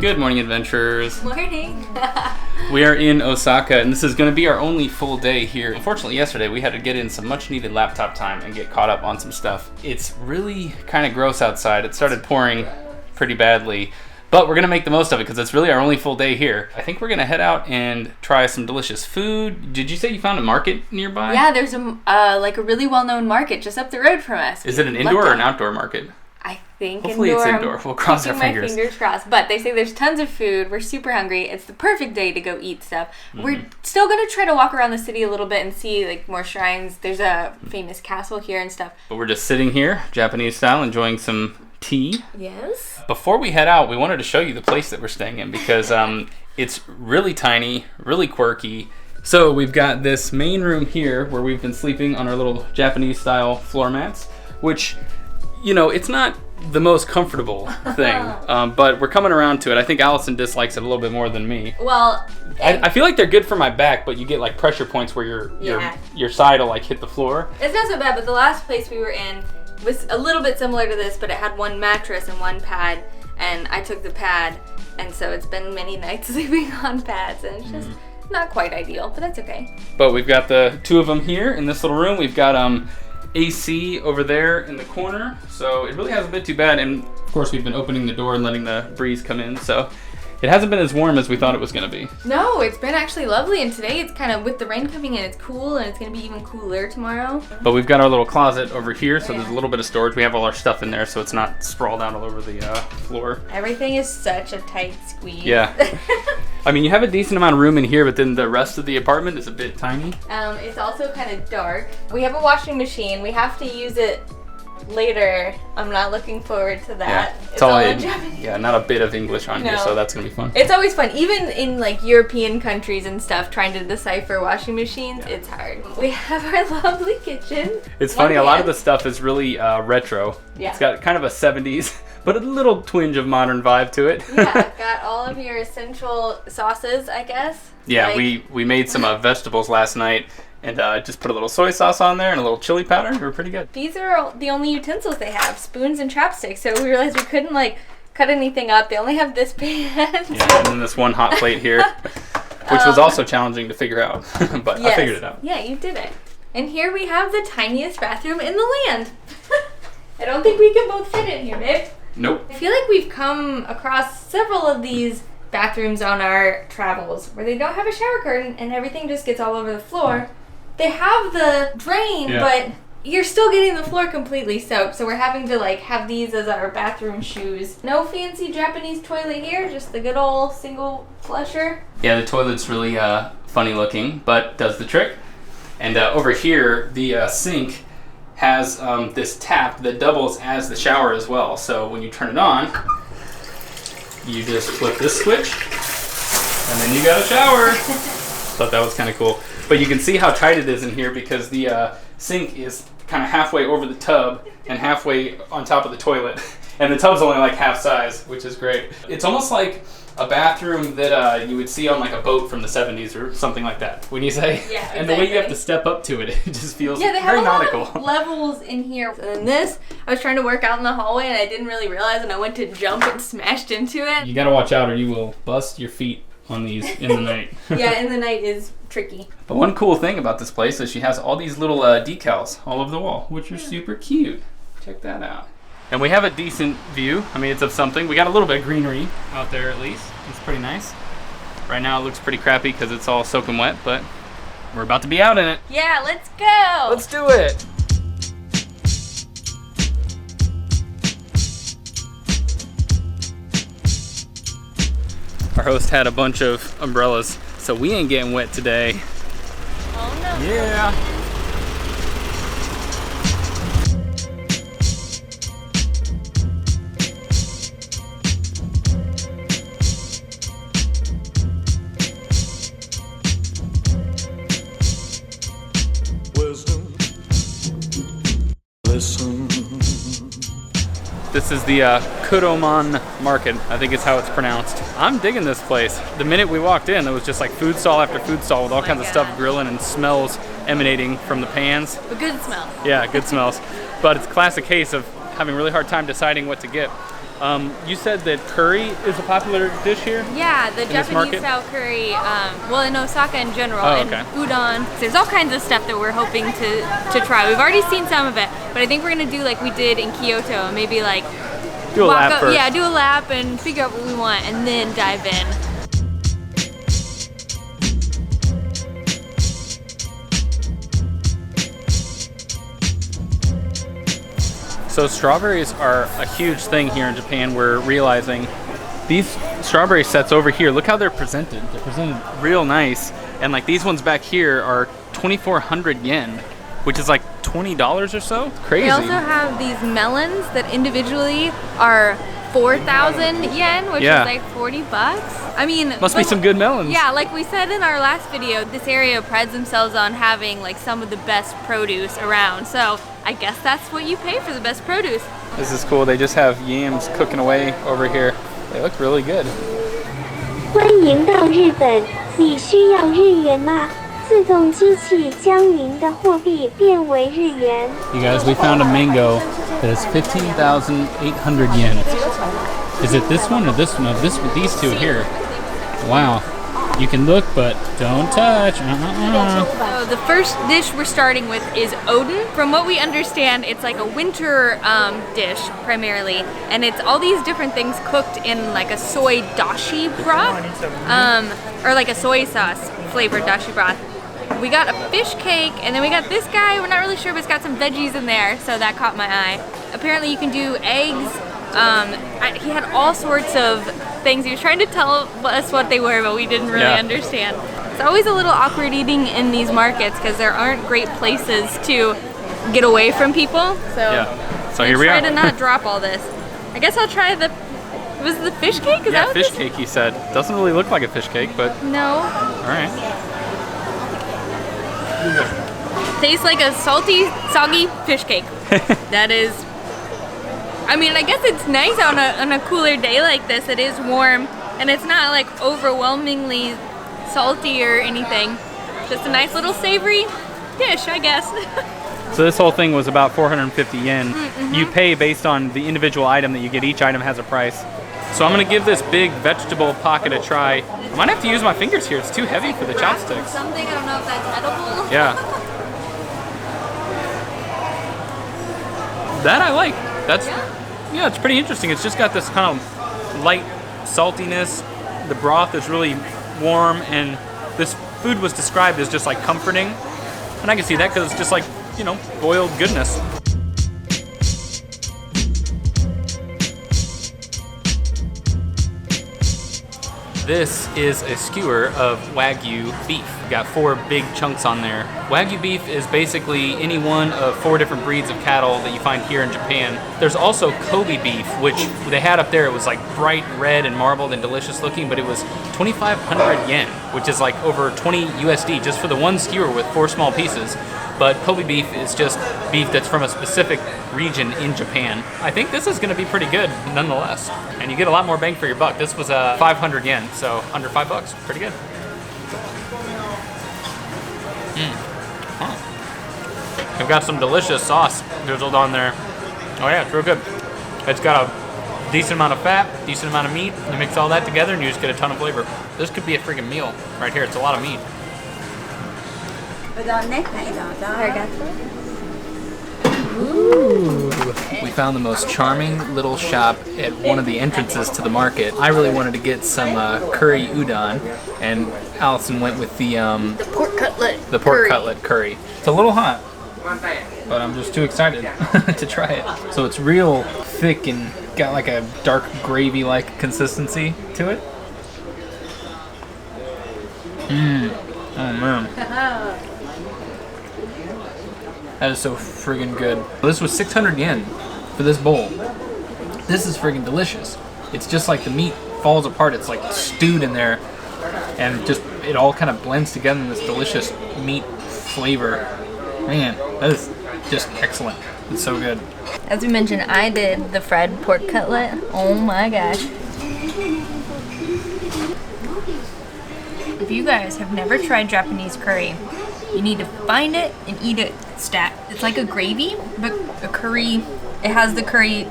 Good morning, adventurers. Morning. We are in Osaka, and this is going to be our only full day here. Unfortunately, yesterday we had to get in some much-needed laptop time and get caught up on some stuff. It's really kind of gross outside. It started pouring pretty badly, but we're going to make the most of it because it's really our only full day here. I think we're going to head out and try some delicious food. Did you say you found a market nearby? Yeah, there's a really well-known market just up the road from us. Is it an indoor or an outdoor market? I think hopefully indoor. It's indoor. We'll cross our fingers. My fingers crossed. But they say there's tons of food. We're super hungry. It's the perfect day to go eat stuff. Mm-hmm. We're still going to try to walk around the city a little bit and see like more shrines. There's a famous castle here and stuff. But we're just sitting here, Japanese style, enjoying some tea. Yes. Before we head out, we wanted to show you the place that we're staying in because it's really tiny, really quirky. So we've got this main room here where we've been sleeping on our little Japanese style floor mats, which, you know, it's not the most comfortable thing, but we're coming around to it. I think Allison dislikes it a little bit more than me. Well, I feel like they're good for my back, but you get like pressure points where your side will like hit the floor. It's not so bad, but the last place we were in was a little bit similar to this, but it had one mattress and one pad, and I took the pad, and so it's been many nights sleeping on pads, and it's just not quite ideal, but that's okay. But we've got the two of them here in this little room. We've got AC over there in the corner, so it really hasn't been too bad, and of course we've been opening the door and letting the breeze come in, so it hasn't been as warm as we thought it was going to be. No, it's been actually lovely, and today it's kind of, with the rain coming in, it's cool, and it's going to be even cooler tomorrow. But we've got our little closet over here, so there's a little bit of storage. We have all our stuff in there, so it's not sprawled out all over the floor. Everything is such a tight squeeze. Yeah. I mean, you have a decent amount of room in here, but then the rest of the apartment is a bit tiny. It's also kind of dark. We have a washing machine. We have to use it later. I'm not looking forward to that. Yeah, it's all in Japanese. Yeah, not a bit of English on here, so that's gonna be fun. It's always fun, even in like European countries and stuff. Trying to decipher washing machines, it's hard. We have our lovely kitchen. It's funny. A lot of the stuff is really retro. Yeah. It's got kind of a 70s, but a little twinge of modern vibe to it. Yeah, got all of your essential sauces, I guess. Yeah, like, we made some vegetables last night. And just put a little soy sauce on there and a little chili powder. They were pretty good. These are the only utensils they have, spoons and chopsticks. So we realized we couldn't like cut anything up. They only have this pan. Yeah, and then this one hot plate here, which was also challenging to figure out, but I figured it out. Yeah, you did it. And here we have the tiniest bathroom in the land. I don't think we can both fit in here, babe. Nope. I feel like we've come across several of these bathrooms on our travels where they don't have a shower curtain and everything just gets all over the floor. They have the drain, but you're still getting the floor completely soaked, so we're having to like have these as our bathroom shoes. No fancy Japanese toilet here, just the good old single flusher. Yeah, the toilet's really funny looking, but does the trick. And over here, the sink has this tap that doubles as the shower as well. So when you turn it on, you just flip this switch, and then you got a shower. Thought that was kind of cool. But you can see how tight it is in here because the sink is kind of halfway over the tub and halfway on top of the toilet. And the tub's only like half size, which is great. It's almost like a bathroom that you would see on like a boat from the 70s or something like that, wouldn't you say? Yeah, exactly. And the way you have to step up to it, it just feels very nautical. Yeah, they have a lot of levels in here. And then this, I was trying to work out in the hallway and I didn't really realize, and I went to jump and smashed into it. You gotta watch out or you will bust your feet on these in the night. Yeah, in the night is tricky. But one cool thing about this place is she has all these little decals all over the wall, which are super cute. Check that out. And we have a decent view. I mean, it's of something. We got a little bit of greenery out there at least. It's pretty nice. Right now it looks pretty crappy because it's all soaking wet, but we're about to be out in it. Yeah, let's go. Let's do it. Our host had a bunch of umbrellas, so we ain't getting wet today. Oh no. Yeah. This is the Kuromon Market, I think is how it's pronounced. I'm digging this place. The minute we walked in, there was just like food stall after food stall with all kinds of stuff grilling and smells emanating from the pans. A good smell. Yeah, good smells. But it's a classic case of having a really hard time deciding what to get. You said that curry is a popular dish here? Yeah, the Japanese style curry, well, in Osaka in general, and udon. There's all kinds of stuff that we're hoping to try. We've already seen some of it, but I think we're gonna do like we did in Kyoto, maybe like do a lap first. Yeah, do a lap and figure out what we want, and then dive in. So strawberries are a huge thing here in Japan. We're realizing these strawberry sets over here, look how they're presented. They're presented real nice. And like these ones back here are 2,400 yen, which is like $20 or so. Crazy. They also have these melons that individually are 4,000 yen, which is like 40 bucks. I mean, must be some good melons. Yeah, like we said in our last video, this area prides themselves on having like some of the best produce around. So I guess that's what you pay for the best produce. This is cool. They just have yams cooking away over here. They look really good. 欢迎到日本，你需要日元吗？自动机器将您的货币变为日元。 You guys, we found a mango that is 15,800 yen. Is it this one or this one? No, these two here. Wow. You can look, but don't touch. So the first dish we're starting with is oden. From what we understand, it's like a winter dish primarily, and it's all these different things cooked in like a soy dashi broth, or like a soy sauce flavored dashi broth. We got a fish cake, and then we got this guy. We're not really sure, but it's got some veggies in there, so that caught my eye. Apparently, you can do eggs. He had all sorts of things. He was trying to tell us what they were, but we didn't really understand. It's always a little awkward eating in these markets because there aren't great places to get away from people. So here we are. Try to not drop all this. I guess I'll try the. Was it the fish cake? Yeah, fish cake. He said doesn't really look like a fish cake, but no. All right. Tastes like a salty, soggy fish cake. That is. I mean, I guess it's nice on a cooler day like this. It is warm, and it's not like overwhelmingly salty or anything. Just a nice little savory dish, I guess. So this whole thing was about 450 yen. You pay based on the individual item that you get. Each item has a price. So I'm gonna give this big vegetable pocket a try. I might have to use my fingers here. It's too heavy for the chopsticks. Something, I don't know if that's edible. Yeah. That I like. That's yeah, it's pretty interesting. It's just got this kind of light saltiness. The broth is really warm, and this food was described as just like comforting. And I can see that because it's just like, you know, boiled goodness. This is a skewer of Wagyu beef. We've got 4 big chunks on there. Wagyu beef is basically any one of 4 different breeds of cattle that you find here in Japan. There's also Kobe beef, which they had up there. It was like bright red and marbled and delicious looking, but it was 2,500 yen, which is like over 20 USD just for the one skewer with 4 small pieces. But Kobe beef is just beef that's from a specific region in Japan. I think this is gonna be pretty good nonetheless. And you get a lot more bang for your buck. This was 500 yen, so under $5, pretty good. We've got some delicious sauce drizzled on there. Oh yeah, it's real good. It's got a decent amount of fat, decent amount of meat. You mix all that together and you just get a ton of flavor. This could be a freaking meal right here. It's a lot of meat. Ooh. We found the most charming little shop at one of the entrances to the market. I really wanted to get some curry udon, and Allison went with the pork cutlet. The pork cutlet curry. It's a little hot, but I'm just too excited to try it. So it's real thick and got like a dark gravy-like consistency to it. Oh man. That is so friggin' good. This was 600 yen for this bowl. This is friggin' delicious. It's just like the meat falls apart. It's like stewed in there, and just it all kind of blends together in this delicious meat flavor. Man, that is just excellent. It's so good. As we mentioned, I did the fried pork cutlet. Oh my gosh. If you guys have never tried Japanese curry, you need to find it and eat it It's like a gravy, but a curry. It has the curry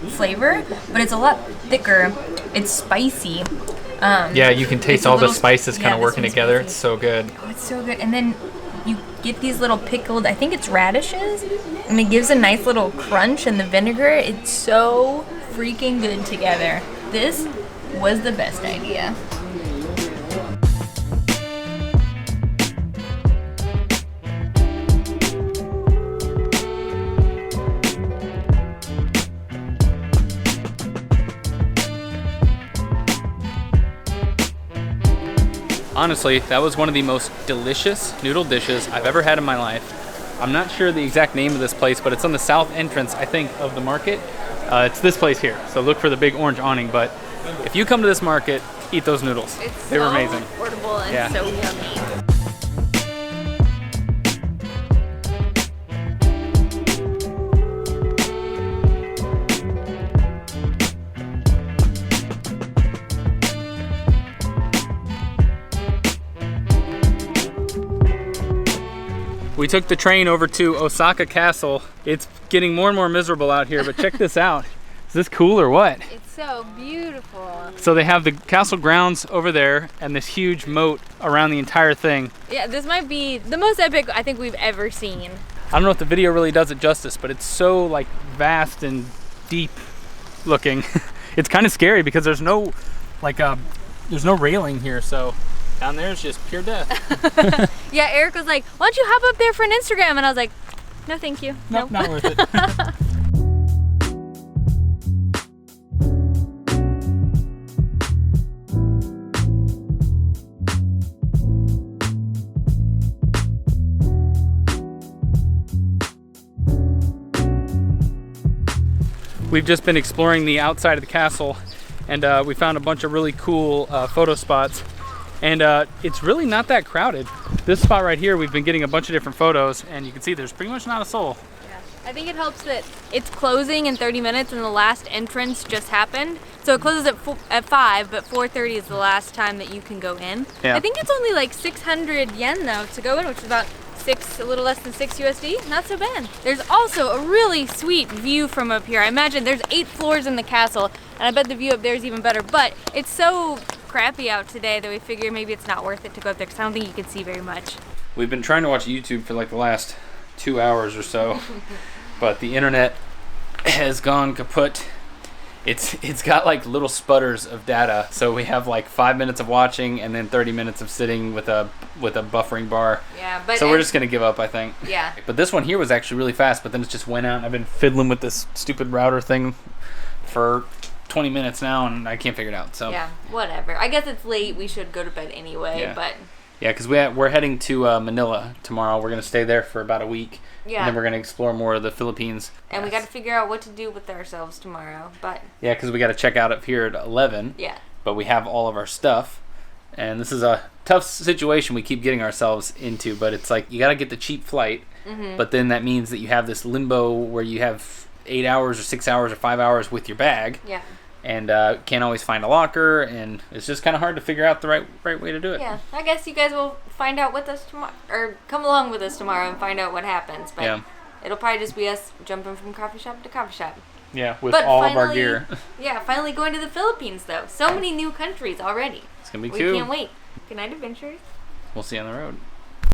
flavor, but it's a lot thicker. It's spicy. Yeah, you can taste all the spices kind of working together. Spicy. It's so good. Oh, it's so good. And then you get these little pickled, I think it's radishes, and it gives a nice little crunch, and the vinegar, it's so freaking good together. This was the best idea. Honestly, that was one of the most delicious noodle dishes I've ever had in my life. I'm not sure the exact name of this place, but it's on the south entrance, I think, of the market. It's this place here, so look for the big orange awning. But if you come to this market, eat those noodles. They were amazing. It's so affordable and so yummy. We took the train over to Osaka Castle. It's getting more and more miserable out here, but check this out. Is this cool or what? It's so beautiful. So they have the castle grounds over there and this huge moat around the entire thing. Yeah, this might be the most epic I think we've ever seen. I don't know if the video really does it justice, but it's so like vast and deep looking. It's kind of scary because there's no railing here, so down there is just pure death. Yeah, Eric was like, why don't you hop up there for an Instagram? And I was like, no thank you. Nope, not worth it. We've just been exploring the outside of the castle, and we found a bunch of really cool photo spots. And it's really not that crowded. This spot right here, we've been getting a bunch of different photos, and you can see there's pretty much not a soul. Yeah. I think it helps that it's closing in 30 minutes and the last entrance just happened. So it closes at 5, but 4:30 is the last time that you can go in. Yeah. I think it's only like 600 yen though to go in, which is about a little less than 6 USD. Not so bad. There's also a really sweet view from up here. I imagine there's 8 floors in the castle, and I bet the view up there is even better, but it's so crappy out today that we figure maybe it's not worth it to go up there because I don't think you can see very much. We've been trying to watch YouTube for like the last 2 hours or so, but the internet has gone kaput. It's got like little sputters of data, so we have like 5 minutes of watching and then 30 minutes of sitting with a buffering bar. Yeah, but so we're just gonna give up, I think. Yeah. But this one here was actually really fast, but then it just went out. And I've been fiddling with this stupid router thing for 20 minutes now, and I can't figure it out. So yeah, whatever. I guess it's late. We should go to bed anyway. Yeah. But yeah, because we're heading to Manila tomorrow. We're gonna stay there for about a week. Yeah. And then we're gonna explore more of the Philippines. And we got to figure out what to do with ourselves tomorrow. But yeah, because we got to check out up here at 11. Yeah. But we have all of our stuff, and this is a tough situation we keep getting ourselves into. But it's like you got to get the cheap flight, but then that means that you have this limbo where you have 8 hours or 6 hours or 5 hours with your bag. Yeah. And can't always find a locker, and it's just kind of hard to figure out the right way to do it. Yeah, I guess you guys will find out with us tomorrow, or come along with us tomorrow and find out what happens. But yeah. It'll probably just be us jumping from coffee shop to coffee shop. Yeah, with all of our gear. Yeah, finally going to the Philippines though. So many new countries already. It's gonna be cool. We can't wait. Good night, adventurers. We'll see you on the road.